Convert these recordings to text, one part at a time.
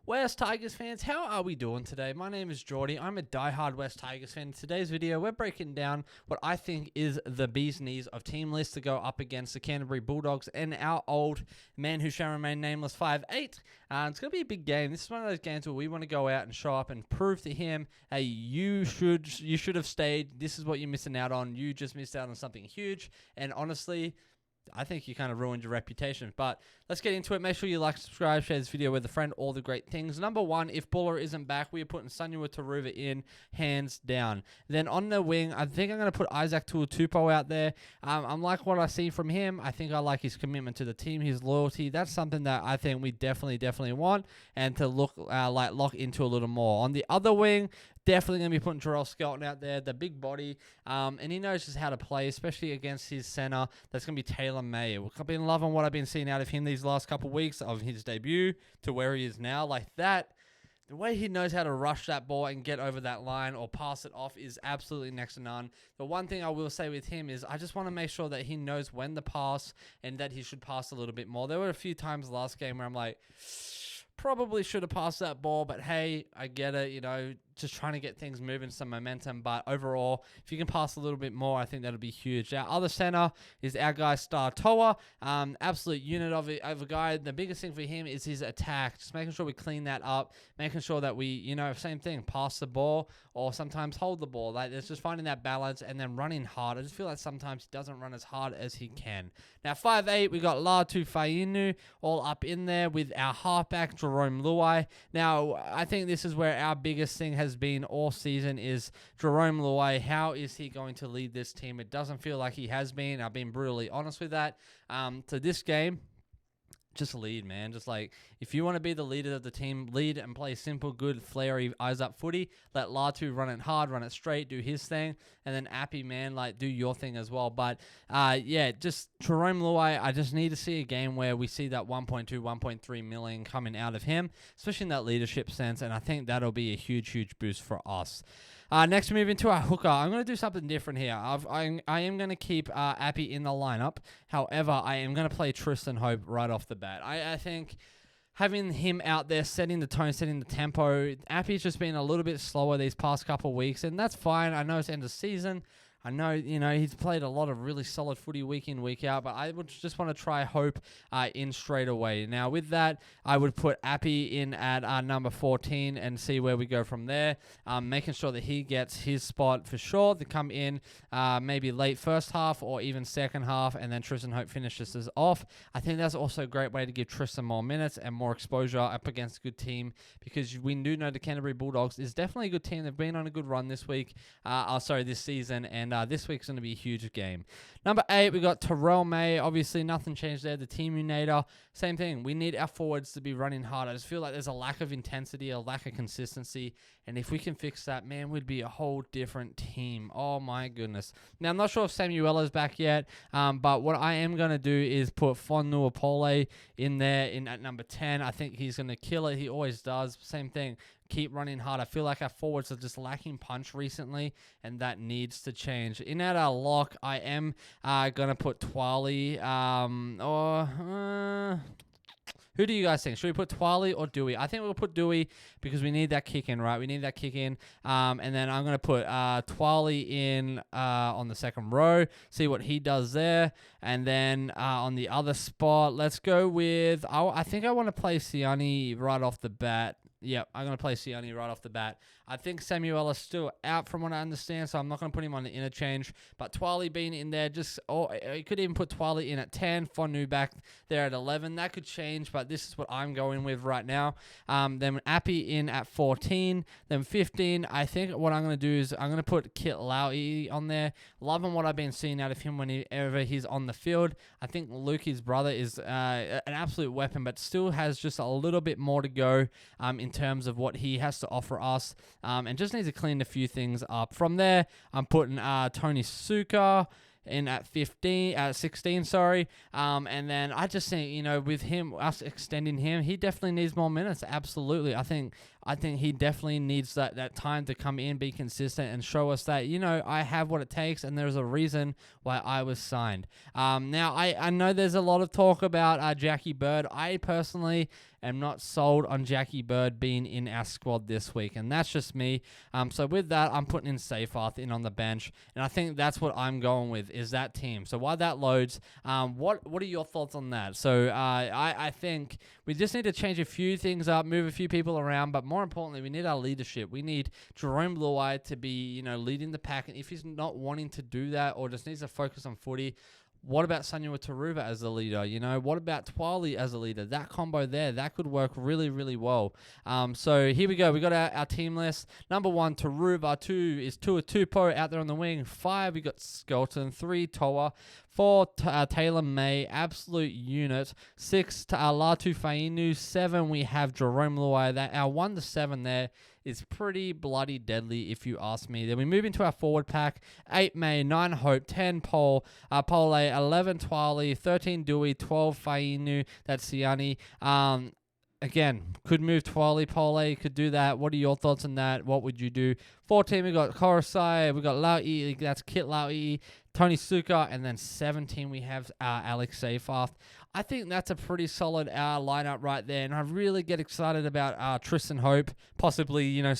West Tigers fans, how are we doing today? My name is Geordie. I'm a diehard West Tigers fan. In today's video, we're breaking down what I think is the bee's knees of team lists to go up against the Canterbury Bulldogs and our old man who shall remain nameless 5'8". It's going to be a big game. This is one of those games where we want to go out and show up and prove to him, hey, you should have stayed. This is what you're missing out on. You just missed out on something huge. And honestly, I think you kind of ruined your reputation. But let's get into it. Make sure you like, subscribe, share this video with a friend, all the great things. Number one, if Buller isn't back, we are putting Sunua Taruva in, hands down. Then on the wing, I think I'm going to put Isaac Tuatupo out there. I'm like what I see from him. I think I like his commitment to the team, his loyalty. That's something that I think we definitely want and to look lock into a little more. On the other wing, definitely going to be putting Jarome Skelton out there, the big body, and he knows just how to play, especially against his center. That's going to be Taylor May. I've been loving what I've been seeing out of him these last couple of weeks of his debut to where he is now. Like that, the way he knows how to rush that ball and get over that line or pass it off is absolutely next to none. The one thing I will say with him is I just want to make sure that he knows when to pass and that he should pass a little bit more. There were a few times last game where I'm like, probably should have passed that ball, but hey, I get it, you know, just trying to get things moving, some momentum. But overall, if you can pass a little bit more, I think that'll be huge. Our other center is our guy Star Toa, absolute unit of a guy. The biggest thing for him is his attack, just making sure we clean that up, making sure that we, you know, same thing, pass the ball or sometimes hold the ball. Like it's just finding that balance and then running hard. I just feel like sometimes he doesn't run as hard as he can. Now 5'8", we got Latu Fainu all up in there with our halfback Jarome Luai. Now I think this is where our biggest thing has been all season is Jarome Luai. How is he going to lead this team? It doesn't feel like he has been. I've been brutally honest with that. To this game, just lead, man. Just like, if you want to be the leader of the team, lead and play simple, good, flary, eyes up footy. Let Latu run it hard, run it straight, do his thing. And then Appy, man, like, do your thing as well. But, yeah, just Jarome Luai, I just need to see a game where we see that 1.2, 1.3 million coming out of him, especially in that leadership sense. And I think that'll be a huge boost for us. Next, we move into our hooker. I'm going to do something different here. I am going to keep Appy in the lineup. However, I am going to play Tristan Hope right off the bat. I think having him out there, setting the tone, setting the tempo, Appy's just been a little bit slower these past couple of weeks, and that's fine. I know it's end of season. I know, you know, he's played a lot of really solid footy week in, week out, but I would just want to try Hope in straight away. Now, with that, I would put Appy in at number 14 and see where we go from there, making sure that he gets his spot for sure to come in maybe late first half or even second half, and then Tristan Hope finishes us off. I think that's also a great way to give Tristan more minutes and more exposure up against a good team, because we do know the Canterbury Bulldogs is definitely a good team. They've been on a good run this week, this season, and this week's going to be a huge game. Number 8, we got Terrell May. Obviously, nothing changed there. The team uniter, same thing. We need our forwards to be running hard. I just feel like there's a lack of intensity, a lack of consistency, and if we can fix that, man, we'd be a whole different team. Oh, my goodness. Now, I'm not sure if Samuela's back yet, but what I am going to do is put Fonuapole in there at number 10. I think he's going to kill it. He always does. Same thing. Keep running hard. I feel like our forwards are just lacking punch recently, and that needs to change. In at our lock, I am going to put Twali. Who do you guys think? Should we put Twali or Dewey? I think we'll put Dewey because we need that kick in, right? We need that kick in. And then I'm going to put Twali in on the second row, see what he does there. And then on the other spot, let's go with, I think I want to play Siani right off the bat. Yep, I'm going to play Siani right off the bat. I think Samuel is still out from what I understand, so I'm not going to put him on the interchange. But Twali being in there, you could even put Twali in at 10, Fonu back there at 11. That could change, but this is what I'm going with right now. Then Appy in at 14. Then 15, I think what I'm going to do is I'm going to put Kit Lowy on there. Loving what I've been seeing out of him whenever he's on the field. I think Luke, his brother, is an absolute weapon, but still has just a little bit more to go in terms of what he has to offer us. And just needs to clean a few things up. From there, I'm putting Tony Suka in at 16, sorry. And then I just think, you know, with us extending him, he definitely needs more minutes. Absolutely. I think I think he definitely needs that time to come in, be consistent, and show us that, you know, I have what it takes, and there's a reason why I was signed. Now, I know there's a lot of talk about Jackie Bird. I personally am not sold on Jackie Bird being in our squad this week, and that's just me. So with that, I'm putting in Seyfarth in on the bench, and I think that's what I'm going with, is that team. So while that loads, what are your thoughts on that? So I think we just need to change a few things up, move a few people around, but more importantly, we need our leadership. We need Jarome Luai to be, you know, leading the pack, and if he's not wanting to do that or just needs to focus on footy, what about Sanua Taruva as the leader? You know, what about Twali as a leader? That combo there, that could work really, really well. So here we go. We got our team list. Number 1, Taruva. 2 is Tua Tupo out there on the wing. 5, we got Skelton. 3, Toa. 4, Taylor May, absolute unit. 6, Latu Fainu. 7, we have Jarome Luai. That our 1 to 7 there is pretty bloody deadly, if you ask me. Then we move into our forward pack. 8, May. 9, Hope. 10, Pole. 11, Twali. 13, Dewey. 12, Fainu. That's Siani. Again, could move Twali, Pole, could do that. What are your thoughts on that? What would you do? 14, we got Korosai, we got Laui, that's Kit Laui, Tony Suka, and then 17, we have Alex Seyfarth. I think that's a pretty solid lineup right there, and I really get excited about Tristan Hope possibly, you know,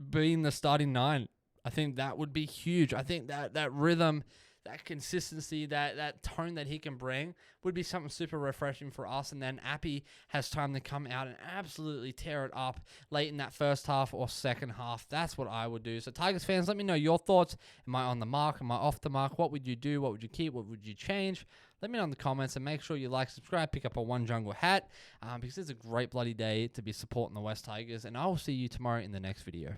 being the starting 9. I think that would be huge. I think that rhythm, that consistency, that tone that he can bring would be something super refreshing for us. And then Appy has time to come out and absolutely tear it up late in that first half or second half. That's what I would do. So Tigers fans, let me know your thoughts. Am I on the mark? Am I off the mark? What would you do? What would you keep? What would you change? Let me know in the comments, and make sure you like, subscribe, pick up a One Jungle hat, because it's a great bloody day to be supporting the West Tigers. And I will see you tomorrow in the next video.